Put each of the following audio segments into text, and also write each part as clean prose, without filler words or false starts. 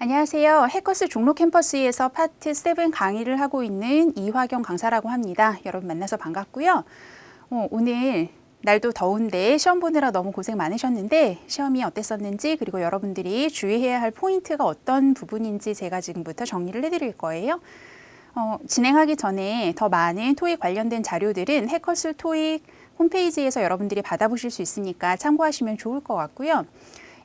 안녕하세요. 해커스 종로 캠퍼스에서 파트 7 강의를 하고 있는 이화경 강사라고 합니다. 여러분 만나서 반갑고요. 오늘 날도 더운데 시험 보느라 너무 고생 많으셨는데 시험이 어땠었는지 그리고 여러분들이 주의해야 할 포인트가 어떤 부분인지 제가 지금부터 정리를 해드릴 거예요. 진행하기 전에 더 많은 토익 관련된 자료들은 해커스 토익 홈페이지에서 여러분들이 받아보실 수 있으니까 참고하시면 좋을 것 같고요.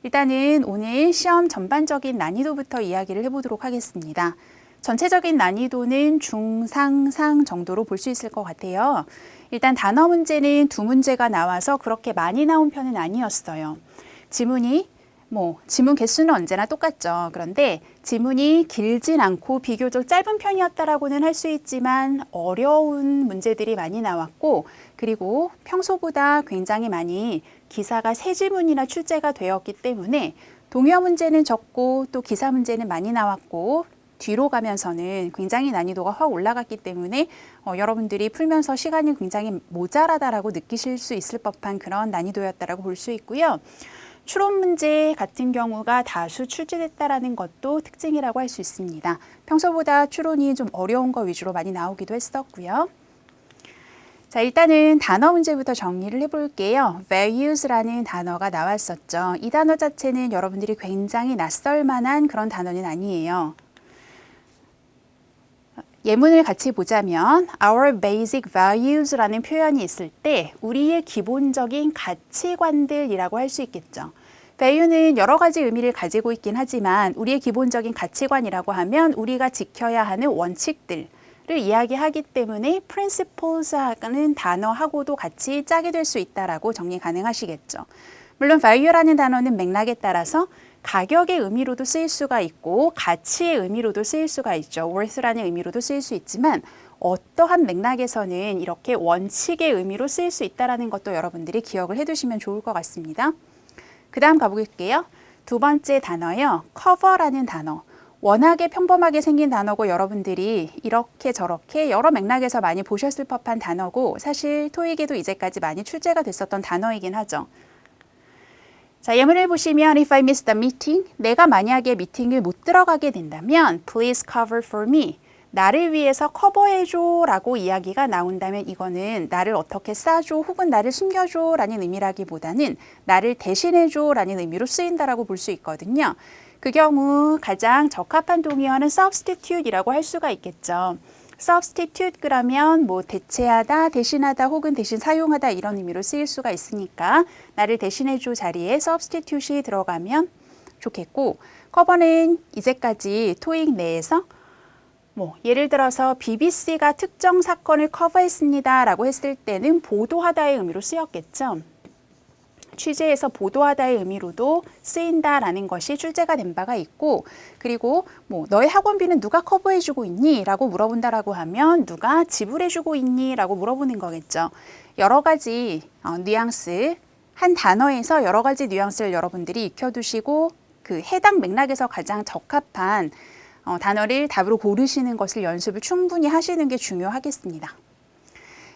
일단은 오늘 시험 전반적인 난이도부터 이야기를 해보도록 하겠습니다. 전체적인 난이도는 중상상 정도로 볼 수 있을 것 같아요. 일단 단어 문제는 2문제가 나와서 그렇게 많이 나온 편은 아니었어요. 지문 개수는 언제나 똑같죠. 그런데 지문이 길진 않고 비교적 짧은 편이었다라고는 할 수 있지만 어려운 문제들이 많이 나왔고 그리고 평소보다 굉장히 많이 기사가 세 지문이나 출제가 되었기 때문에 동요 문제는 적고 또 기사 문제는 많이 나왔고 뒤로 가면서는 굉장히 난이도가 확 올라갔기 때문에 여러분들이 풀면서 시간이 굉장히 모자라다라고 느끼실 수 있을 법한 그런 난이도였다라고 볼 수 있고요. 추론 문제 같은 경우가 다수 출제됐다라는 것도 특징이라고 할 수 있습니다. 평소보다 추론이 좀 어려운 거 위주로 많이 나오기도 했었고요. 자, 일단은 단어 문제부터 정리를 해볼게요. values라는 단어가 나왔었죠. 이 단어 자체는 여러분들이 굉장히 낯설 만한 그런 단어는 아니에요. 예문을 같이 보자면 our basic values라는 표현이 있을 때 우리의 기본적인 가치관들이라고 할 수 있겠죠. value는 여러 가지 의미를 가지고 있긴 하지만 우리의 기본적인 가치관이라고 하면 우리가 지켜야 하는 원칙들을 이야기하기 때문에 principles하는 단어하고도 같이 짜게 될 수 있다라고 정리 가능하시겠죠. 물론 value라는 단어는 맥락에 따라서 가격의 의미로도 쓰일 수가 있고 가치의 의미로도 쓰일 수가 있죠. worth라는 의미로도 쓰일 수 있지만 어떠한 맥락에서는 이렇게 원칙의 의미로 쓰일 수 있다는 것도 여러분들이 기억을 해두시면 좋을 것 같습니다. 그 다음 가볼게요. 두 번째 단어요. cover라는 단어. 워낙에 평범하게 생긴 단어고 여러분들이 이렇게 저렇게 여러 맥락에서 많이 보셨을 법한 단어고 사실 토익에도 이제까지 많이 출제가 됐었던 단어이긴 하죠. 자, 예문을 보시면 If I miss the meeting, 내가 만약에 미팅을 못 들어가게 된다면 Please cover for me. 나를 위해서 커버해줘 라고 이야기가 나온다면 이거는 나를 어떻게 싸줘 혹은 나를 숨겨줘 라는 의미라기보다는 나를 대신해줘 라는 의미로 쓰인다라고 볼 수 있거든요. 그 경우 가장 적합한 동의어는 substitute이라고 할 수가 있겠죠. substitute 그러면 대체하다, 대신하다 혹은 대신 사용하다 이런 의미로 쓰일 수가 있으니까 나를 대신해줘 자리에 substitute이 들어가면 좋겠고 커버는 이제까지 토익 내에서 예를 들어서 BBC가 특정 사건을 커버했습니다 라고 했을 때는 보도하다의 의미로 쓰였겠죠. 취재해서 보도하다의 의미로도 쓰인다라는 것이 출제가 된 바가 있고 그리고 너의 학원비는 누가 커버해주고 있니? 라고 물어본다라고 하면 누가 지불해주고 있니? 라고 물어보는 거겠죠. 여러 가지 뉘앙스, 한 단어에서 여러 가지 뉘앙스를 여러분들이 익혀두시고 그 해당 맥락에서 가장 적합한 단어를 답으로 고르시는 것을 연습을 충분히 하시는 게 중요하겠습니다.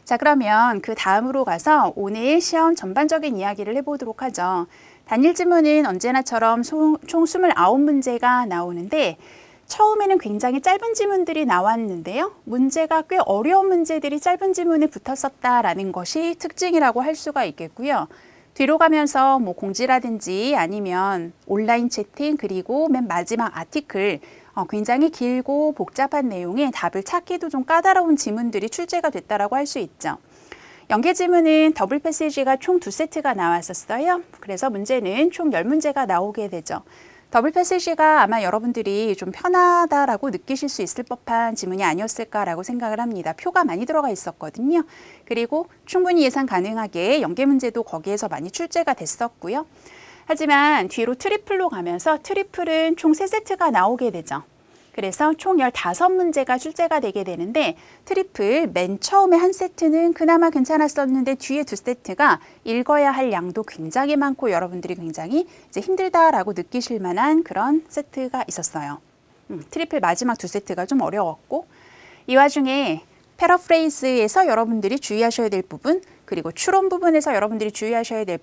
자, 그러면 그 다음으로 가서 오늘 시험 전반적인 이야기를 해보도록 하죠. 단일 지문은 언제나처럼 총 29문제가 나오는데 처음에는 굉장히 짧은 지문들이 나왔는데요. 문제가 꽤 어려운 문제들이 짧은 지문에 붙었었다라는 것이 특징이라고 할 수가 있겠고요. 뒤로 가면서 공지라든지 아니면 온라인 채팅 그리고 맨 마지막 아티클 굉장히 길고 복잡한 내용의 답을 찾기도 좀 까다로운 지문들이 출제가 됐다라고 할 수 있죠. 연계 지문은 더블 패시지가 총 2세트가 나왔었어요. 그래서 문제는 총 10문제가 나오게 되죠. 더블 패시지가 아마 여러분들이 좀 편하다라고 느끼실 수 있을 법한 지문이 아니었을까라고 생각을 합니다. 표가 많이 들어가 있었거든요. 그리고 충분히 예상 가능하게 연계 문제도 거기에서 많이 출제가 됐었고요. 하지만 뒤로 트리플로 가면서 트리플은 총 3세트가 나오게 되죠. 그래서 총 15문제가 출제가 되게 되는데 트리플 맨 처음에 한 세트는 그나마 괜찮았었는데 뒤에 2세트가 읽어야 할 양도 굉장히 많고 여러분들이 굉장히 이제 힘들다라고 느끼실 만한 그런 세트가 있었어요. 트리플 마지막 2세트가 좀 어려웠고 이 와중에 패러프레이즈에서 여러분들이 주의하셔야 될 부분 그리고 추론 부분에서 여러분들이 주의하셔야 될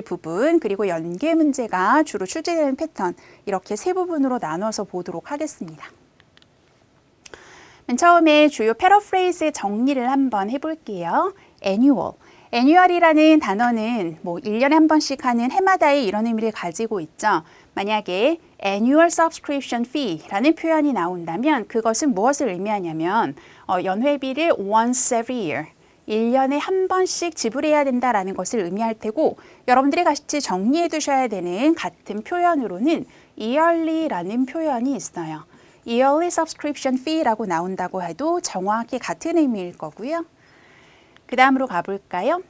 부분, 그리고 연계 문제가 주로 출제되는 패턴, 이렇게 세 부분으로 나눠서 보도록 하겠습니다. 맨 처음에 주요 패러프레이즈의 정리를 한번 해볼게요. annual. annual이라는 단어는 뭐 1년에 한 번씩 하는 해마다의 이런 의미를 가지고 있죠. 만약에 annual subscription fee라는 표현이 나온다면 그것은 무엇을 의미하냐면 연회비를 once every year, 1년에 한 번씩 지불해야 된다라는 것을 의미할 테고, 여러분들이 같이 정리해 두셔야 되는 같은 표현으로는 yearly라는 표현이 있어요. yearly subscription fee라고 나온다고 해도 정확히 같은 의미일 거고요. 그 다음으로 가볼까요?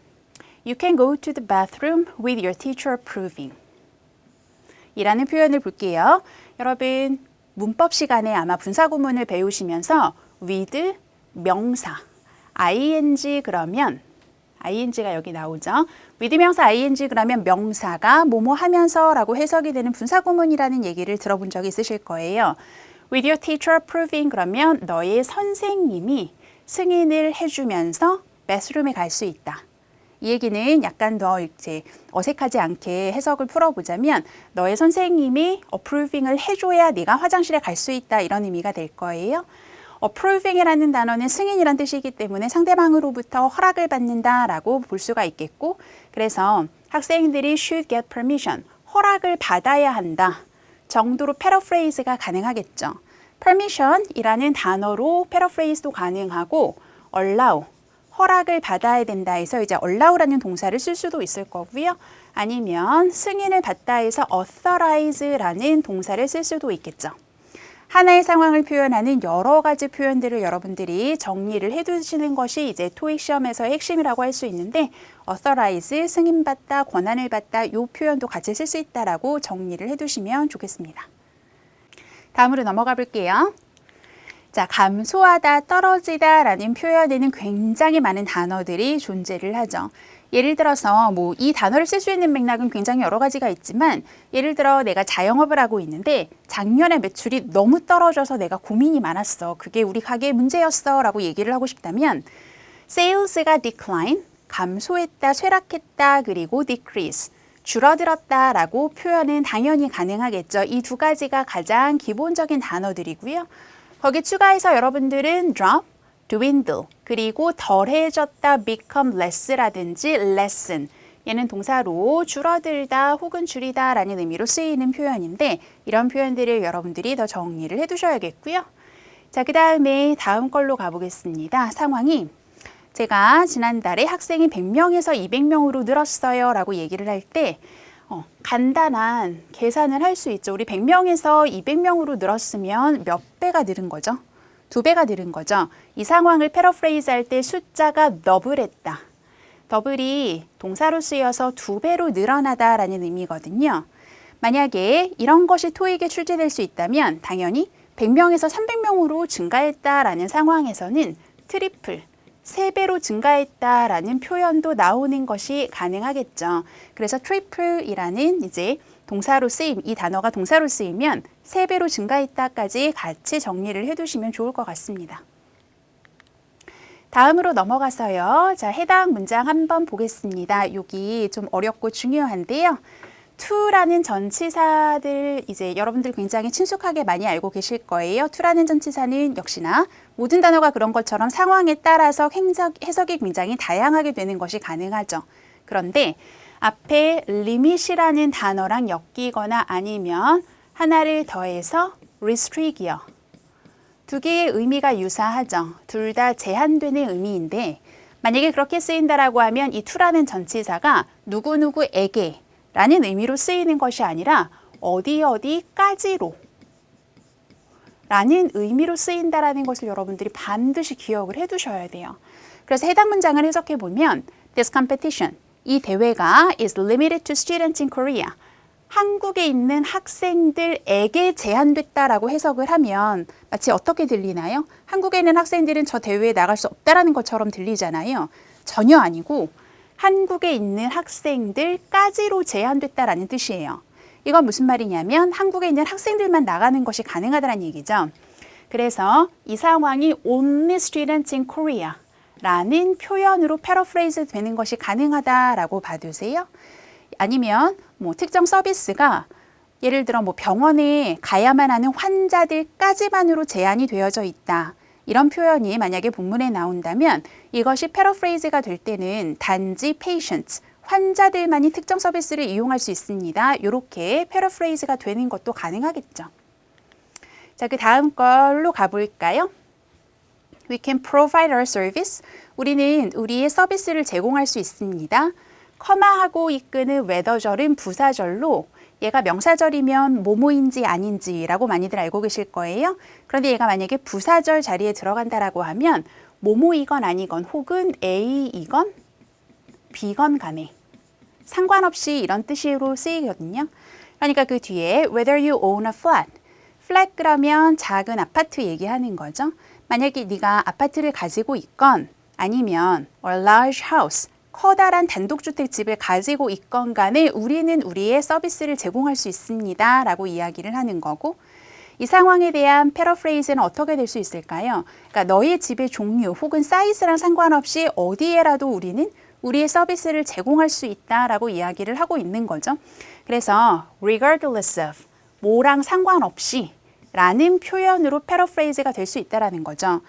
You can go to the bathroom with your teacher approving. 이라는 표현을 볼게요. 여러분 문법 시간에 아마 분사구문을 배우시면서 with 명사 ing 그러면 ing가 여기 나오죠. with 명사 ing 그러면 명사가 뭐뭐 하면서 라고 해석이 되는 분사구문이라는 얘기를 들어본 적이 있으실 거예요. with your teacher approving 그러면 너의 선생님이 승인을 해주면서 bathroom에 갈 수 있다. 이 얘기는 약간 더 이제 어색하지 않게 해석을 풀어보자면 너의 선생님이 approving을 해줘야 네가 화장실에 갈 수 있다, 이런 의미가 될 거예요. approving이라는 단어는 승인이란 뜻이기 때문에 상대방으로부터 허락을 받는다라고 볼 수가 있겠고, 그래서 학생들이 should get permission, 허락을 받아야 한다 정도로 패러프레이즈가 가능하겠죠. permission이라는 단어로 패러프레이즈도 가능하고 allow, 허락을 받아야 된다 해서 이제 allow라는 동사를 쓸 수도 있을 거고요. 아니면 승인을 받다 해서 authorize라는 동사를 쓸 수도 있겠죠. 하나의 상황을 표현하는 여러 가지 표현들을 여러분들이 정리를 해두시는 것이 이제 토익 시험에서의 핵심이라고 할 수 있는데, authorize, 승인받다, 권한을 받다, 이 표현도 같이 쓸 수 있다라고 정리를 해두시면 좋겠습니다. 다음으로 넘어가 볼게요. 자, 감소하다, 떨어지다 라는 표현에는 굉장히 많은 단어들이 존재를 하죠. 예를 들어서 뭐 이 단어를 쓸 수 있는 맥락은 굉장히 여러 가지가 있지만, 예를 들어 내가 자영업을 하고 있는데 작년에 매출이 너무 떨어져서 내가 고민이 많았어. 그게 우리 가게의 문제였어 라고 얘기를 하고 싶다면 sales가 decline, 감소했다, 쇠락했다, 그리고 decrease, 줄어들었다 라고 표현은 당연히 가능하겠죠. 이 두 가지가 가장 기본적인 단어들이고요. 거기 추가해서 여러분들은 drop, dwindle, 그리고 덜해졌다, become less라든지 lessen, 얘는 동사로 줄어들다 혹은 줄이다 라는 의미로 쓰이는 표현인데, 이런 표현들을 여러분들이 더 정리를 해두셔야겠고요. 자, 그 다음에 다음 걸로 가보겠습니다. 상황이 제가 지난달에 학생이 100명에서 200명으로 늘었어요 라고 얘기를 할 때 간단한 계산을 할 수 있죠. 우리 100명에서 200명으로 늘었으면 몇 배가 늘은 거죠? 2배가 늘은 거죠. 이 상황을 패러프레이즈 할 때 숫자가 더블했다. 더블이 동사로 쓰여서 2배로 늘어나다라는 의미거든요. 만약에 이런 것이 토익에 출제될 수 있다면 당연히 100명에서 300명으로 증가했다라는 상황에서는 트리플, 3배로 증가했다라는 표현도 나오는 것이 가능하겠죠. 그래서 triple이라는 이제 동사로 쓰임, 이 단어가 동사로 쓰이면 3배로 증가했다까지 같이 정리를 해두시면 좋을 것 같습니다. 다음으로 넘어가서요. 자, 해당 문장 한번 보겠습니다. 여기 좀 어렵고 중요한데요. to라는 전치사들 이제 여러분들 굉장히 친숙하게 많이 알고 계실 거예요. to라는 전치사는 역시나 모든 단어가 그런 것처럼 상황에 따라서 해석이 굉장히 다양하게 되는 것이 가능하죠. 그런데 앞에 limit이라는 단어랑 엮이거나 아니면 하나를 더해서 restrict이요. 두 개의 의미가 유사하죠. 둘 다 제한되는 의미인데, 만약에 그렇게 쓰인다라고 하면 이 to라는 전치사가 누구누구에게 라는 의미로 쓰이는 것이 아니라 어디까지로 라는 의미로 쓰인다라는 것을 여러분들이 반드시 기억을 해두셔야 돼요. 그래서 해당 문장을 해석해 보면 This competition, 이 대회가 is limited to students in Korea. 한국에 있는 학생들에게 제한됐다라고 해석을 하면 마치 어떻게 들리나요? 한국에 있는 학생들은 저 대회에 나갈 수 없다라는 것처럼 들리잖아요. 전혀 아니고 한국에 있는 학생들까지로 제한됐다라는 뜻이에요. 이건 무슨 말이냐면 한국에 있는 학생들만 나가는 것이 가능하다는 얘기죠. 그래서 이 상황이 only students in Korea 라는 표현으로 패러프레이즈 되는 것이 가능하다라고 봐두세요. 아니면 뭐 특정 서비스가 예를 들어 뭐 병원에 가야만 하는 환자들까지만으로 제한이 되어져 있다. 이런 표현이 만약에 본문에 나온다면 이것이 패러프레이즈가 될 때는 단지 patients, 환자들만이 특정 서비스를 이용할 수 있습니다. 이렇게 패러프레이즈가 되는 것도 가능하겠죠. 자, 그 다음 걸로 가볼까요? We can provide our service. 우리는 우리의 서비스를 제공할 수 있습니다. 커마하고 이끄는 whether절은 부사절로 얘가 명사절이면 뭐뭐인지 아닌지라고 많이들 알고 계실 거예요. 그런데 얘가 만약에 부사절 자리에 들어간다라고 하면 뭐뭐이건 아니건 혹은 A이건 B건 간에 상관없이 이런 뜻으로 쓰이거든요. 그러니까 그 뒤에 whether you own a flat. flat 그러면 작은 아파트 얘기하는 거죠. 만약에 네가 아파트를 가지고 있건 아니면 or large house, 커다란 단독주택 집을 가지고 있건 간에 우리는 우리의 서비스를 제공할 수 있습니다. 라고 이야기를 하는 거고 이 상황에 대한 패러프레이즈는 어떻게 될 수 있을까요? 그러니까 너의 집의 종류 혹은 사이즈랑 상관없이 어디에라도 우리는 우리의 서비스를 제공할 수 있다라고 이야기를 하고 있는 거죠. 그래서 regardless of, 뭐랑 상관없이 라는 표현으로 패러프레이즈가 될 수 있다라는 거죠.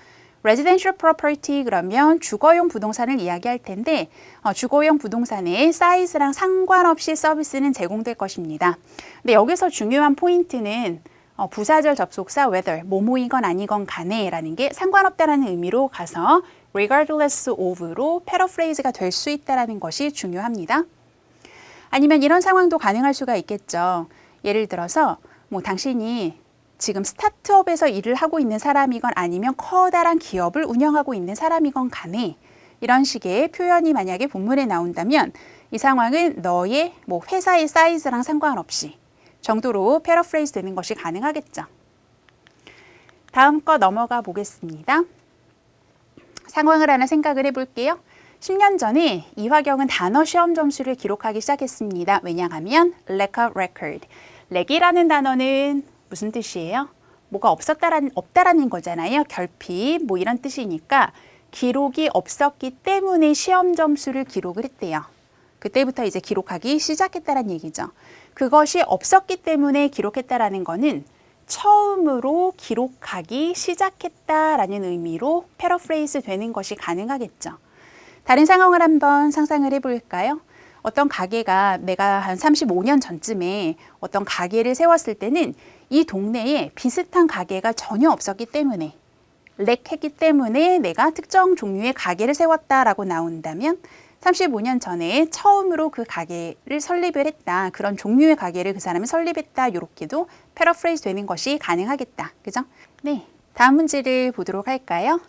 residential property 그러면 주거용 부동산을 이야기할 텐데 주거용 부동산의 사이즈랑 상관없이 서비스는 제공될 것입니다. 근데 여기서 중요한 포인트는 부사절 접속사 whether, 뭐뭐이건 아니건 간에 라는 게 상관없다라는 의미로 가서 regardless of로 패러프레이즈가 될 수 있다는 것이 중요합니다. 아니면 이런 상황도 가능할 수가 있겠죠. 예를 들어서 뭐 당신이 지금 스타트업에서 일을 하고 있는 사람이건 아니면 커다란 기업을 운영하고 있는 사람이건 간에 이런 식의 표현이 만약에 본문에 나온다면 이 상황은 너의 뭐 회사의 사이즈랑 상관없이 정도로 패러프레이즈 되는 것이 가능하겠죠. 다음 거 넘어가 보겠습니다. 상황을 하나 생각을 해볼게요. 10년 전에 이화경은 단어 시험 점수를 기록하기 시작했습니다. 왜냐하면 lack of record. lack이라는 단어는 무슨 뜻이에요? 뭐가 없다라는 거잖아요. 결핍 뭐 이런 뜻이니까 기록이 없었기 때문에 시험 점수를 기록을 했대요. 그때부터 이제 기록하기 시작했다는 얘기죠. 그것이 없었기 때문에 기록했다라는 거는 처음으로 기록하기 시작했다라는 의미로 패러프레이즈 되는 것이 가능하겠죠. 다른 상황을 한번 상상을 해볼까요? 어떤 가게가 내가 한 35년 전쯤에 어떤 가게를 세웠을 때는 이 동네에 비슷한 가게가 전혀 없었기 때문에 렉했기 때문에 내가 특정 종류의 가게를 세웠다라고 나온다면 35년 전에 처음으로 그 가게를 설립을 했다. 그런 종류의 가게를 그 사람이 설립했다. 이렇게도 패러프레이즈 되는 것이 가능하겠다. 그죠? 네, 다음 문제를 보도록 할까요?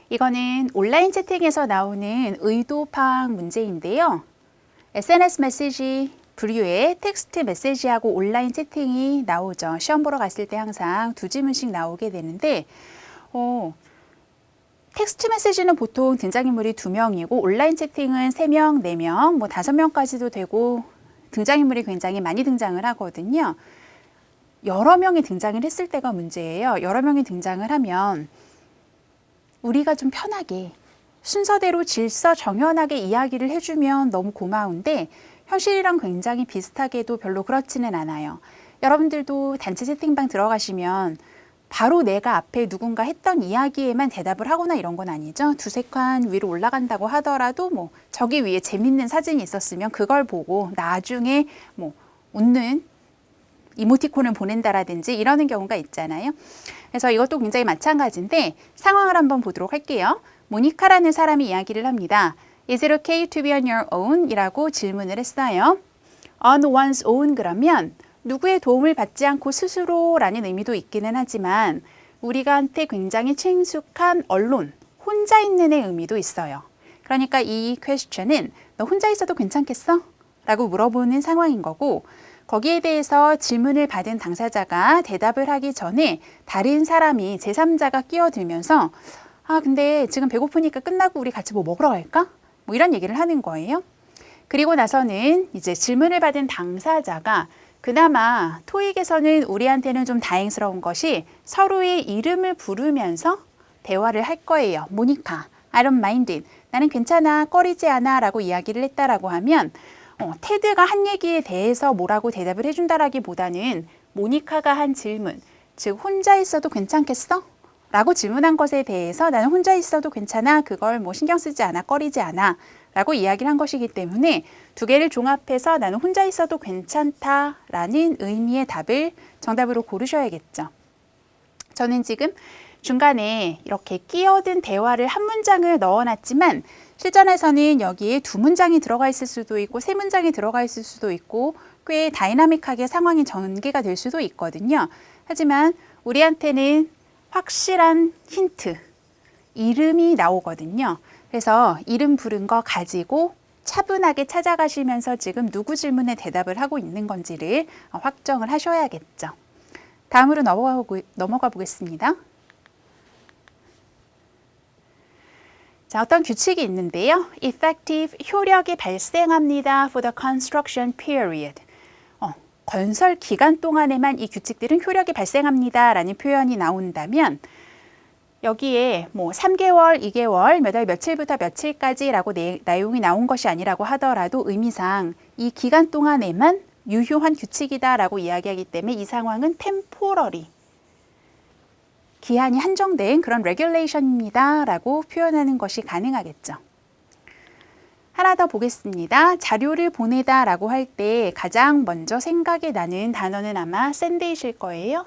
이거는 온라인 채팅에서 나오는 의도 파악 문제인데요. SNS 메시지 부류의 텍스트 메시지하고 온라인 채팅이 나오죠. 시험 보러 갔을 때 항상 두 지문씩 나오게 되는데 텍스트 메시지는 보통 등장인물이 2명이고 온라인 채팅은 3명, 4명, 뭐 5명까지도 되고 등장인물이 굉장히 많이 등장을 하거든요. 여러 명이 등장을 했을 때가 문제예요. 여러 명이 등장을 하면 우리가 좀 편하게 순서대로 질서 정연하게 이야기를 해주면 너무 고마운데 현실이랑 굉장히 비슷하게도 별로 그렇지는 않아요. 여러분들도 단체 채팅방 들어가시면 바로 내가 앞에 누군가 했던 이야기에만 대답을 하거나 이런 건 아니죠. 2-3칸 위로 올라간다고 하더라도 뭐 저기 위에 재밌는 사진이 있었으면 그걸 보고 나중에 뭐 웃는 이모티콘을 보낸다라든지 이러는 경우가 있잖아요. 그래서 이것도 굉장히 마찬가지인데 상황을 한번 보도록 할게요. 모니카라는 사람이 이야기를 합니다. Is it okay to be on your own? 이라고 질문을 했어요. On one's own 그러면 누구의 도움을 받지 않고 스스로라는 의미도 있기는 하지만 우리가한테 굉장히 친숙한 언론, 혼자 있는의 의미도 있어요. 그러니까 이 퀘스천은 너 혼자 있어도 괜찮겠어? 라고 물어보는 상황인 거고 거기에 대해서 질문을 받은 당사자가 대답을 하기 전에 다른 사람이 제3자가 끼어들면서 근데 지금 배고프니까 끝나고 우리 같이 뭐 먹으러 갈까? 뭐 이런 얘기를 하는 거예요. 그리고 나서는 이제 질문을 받은 당사자가 그나마 토익에서는 우리한테는 좀 다행스러운 것이 서로의 이름을 부르면서 대화를 할 거예요. 모니카, I don't mind it. 나는 괜찮아, 꺼리지 않아 라고 이야기를 했다라고 하면 테드가 한 얘기에 대해서 뭐라고 대답을 해준다라기보다는 모니카가 한 질문, 즉 혼자 있어도 괜찮겠어? 라고 질문한 것에 대해서 나는 혼자 있어도 괜찮아, 그걸 뭐 신경 쓰지 않아, 꺼리지 않아 라고 이야기를 한 것이기 때문에 두 개를 종합해서 나는 혼자 있어도 괜찮다 라는 의미의 답을 정답으로 고르셔야겠죠. 저는 지금 중간에 이렇게 끼어든 대화를 한 문장을 넣어놨지만 실전에서는 여기에 두 문장이 들어가 있을 수도 있고 세 문장이 들어가 있을 수도 있고 꽤 다이나믹하게 상황이 전개가 될 수도 있거든요. 하지만 우리한테는 확실한 힌트, 이름이 나오거든요. 그래서 이름 부른 거 가지고 차분하게 찾아가시면서 지금 누구 질문에 대답을 하고 있는 건지를 확정을 하셔야겠죠. 다음으로 넘어가 보겠습니다. 자, 어떤 규칙이 있는데요. Effective, 효력이 발생합니다. For the construction period. 건설 기간 동안에만 이 규칙들은 효력이 발생합니다. 라는 표현이 나온다면 여기에 뭐 3개월, 2개월, 몇 월 며칠부터 며칠까지 라고 내용이 나온 것이 아니라고 하더라도 의미상 이 기간 동안에만 유효한 규칙이다 라고 이야기하기 때문에 이 상황은 temporary, 기한이 한정된 그런 regulation입니다 라고 표현하는 것이 가능하겠죠. 하나 더 보겠습니다. 자료를 보내다 라고 할 때 가장 먼저 생각이 나는 단어는 아마 send이실 거예요.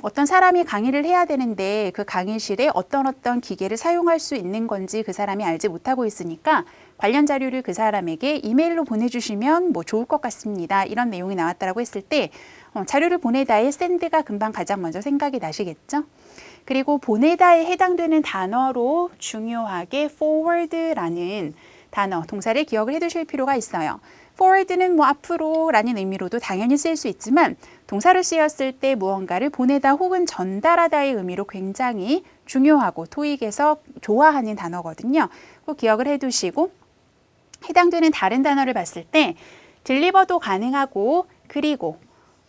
어떤 사람이 강의를 해야 되는데 그 강의실에 어떤 기계를 사용할 수 있는 건지 그 사람이 알지 못하고 있으니까 관련 자료를 그 사람에게 이메일로 보내주시면 뭐 좋을 것 같습니다. 이런 내용이 나왔다라고 했을 때 자료를 보내다의 send가 금방 가장 먼저 생각이 나시겠죠? 그리고 보내다에 해당되는 단어로 중요하게 forward라는 단어, 동사를 기억을 해두실 필요가 있어요. forward는 뭐 앞으로 라는 의미로도 당연히 쓰일 수 있지만 동사로 쓰였을 때 무언가를 보내다 혹은 전달하다의 의미로 굉장히 중요하고 토익에서 좋아하는 단어거든요. 꼭 기억을 해두시고 해당되는 다른 단어를 봤을 때 deliver도 가능하고 그리고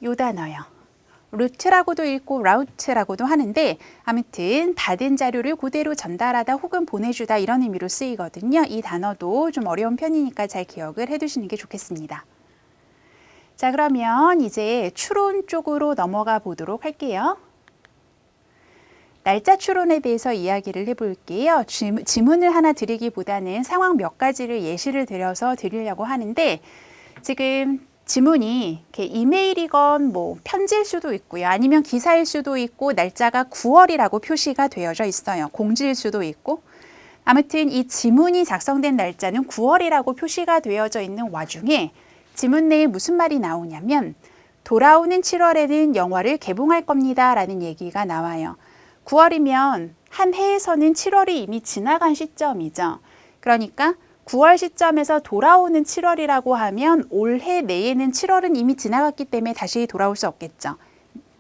요 단어요. 루트라고도 읽고 라우트라고도 하는데 아무튼 받은 자료를 그대로 전달하다 혹은 보내주다 이런 의미로 쓰이거든요. 이 단어도 좀 어려운 편이니까 잘 기억을 해두시는 게 좋겠습니다. 자, 그러면 이제 추론 쪽으로 넘어가 보도록 할게요. 날짜 추론에 대해서 이야기를 해볼게요. 지문을 하나 드리기보다는 상황 몇 가지를 예시를 들여서 드리려고 하는데 지금 지문이 이렇게 이메일이건 뭐 편지일 수도 있고요. 아니면 기사일 수도 있고 날짜가 9월이라고 표시가 되어져 있어요. 공지일 수도 있고. 아무튼 이 지문이 작성된 날짜는 9월이라고 표시가 되어져 있는 와중에 지문 내에 무슨 말이 나오냐면 돌아오는 7월에는 영화를 개봉할 겁니다 라는 얘기가 나와요. 9월이면 한 해에서는 7월이 이미 지나간 시점이죠. 그러니까 9월 시점에서 돌아오는 7월이라고 하면 올해 내에는 7월은 이미 지나갔기 때문에 다시 돌아올 수 없겠죠.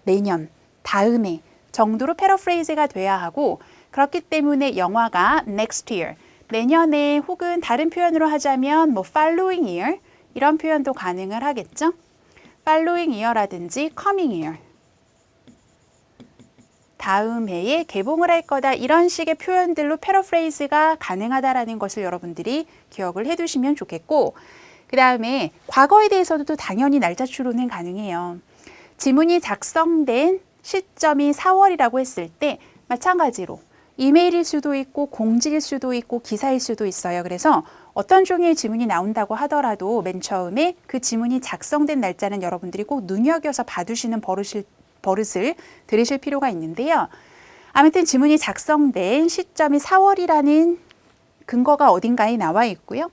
내년, 다음해 정도로 패러프레이즈가 돼야 하고 그렇기 때문에 영화가 next year, 내년에 혹은 다른 표현으로 하자면 뭐 following year 이런 표현도 가능을 하겠죠. following year라든지 coming year. 다음 해에 개봉을 할 거다 이런 식의 표현들로 패러프레이즈가 가능하다라는 것을 여러분들이 기억을 해두시면 좋겠고 그 다음에 과거에 대해서도 당연히 날짜 추론은 가능해요. 지문이 작성된 시점이 4월이라고 했을 때 마찬가지로 이메일일 수도 있고 공지일 수도 있고 기사일 수도 있어요. 그래서 어떤 종류의 지문이 나온다고 하더라도 맨 처음에 그 지문이 작성된 날짜는 여러분들이 꼭 눈여겨서 봐두시는 버릇을 들으실 필요가 있는데요. 아무튼 지문이 작성된 시점이 4월이라는 근거가 어딘가에 나와 있고요.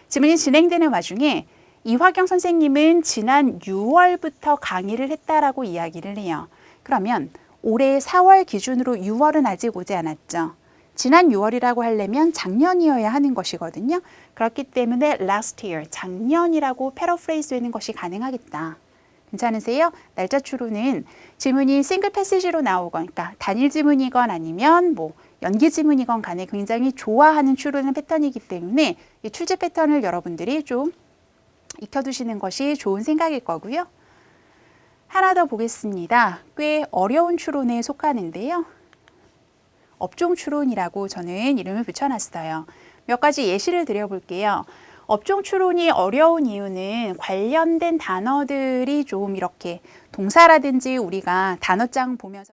지문이 진행되는 와중에 이화경 선생님은 지난 6월부터 강의를 했다라고 이야기를 해요. 그러면 올해 4월 기준으로 6월은 아직 오지 않았죠. 지난 6월이라고 하려면 작년이어야 하는 것이거든요. 그렇기 때문에 last year, 작년이라고 패러프레이즈 되는 것이 가능하겠다. 괜찮으세요? 날짜 추론은 지문이 싱글 패시지로 나오건, 그러니까 단일 지문이건 아니면 뭐 연기 지문이건 간에 굉장히 좋아하는 추론의 패턴이기 때문에 이 출제 패턴을 여러분들이 좀 익혀두시는 것이 좋은 생각일 거고요. 하나 더 보겠습니다. 꽤 어려운 추론에 속하는데요. 업종 추론이라고 저는 이름을 붙여놨어요. 몇 가지 예시를 드려볼게요. 업종 추론이 어려운 이유는 관련된 단어들이 좀 이렇게 동사라든지 우리가 단어장 보면서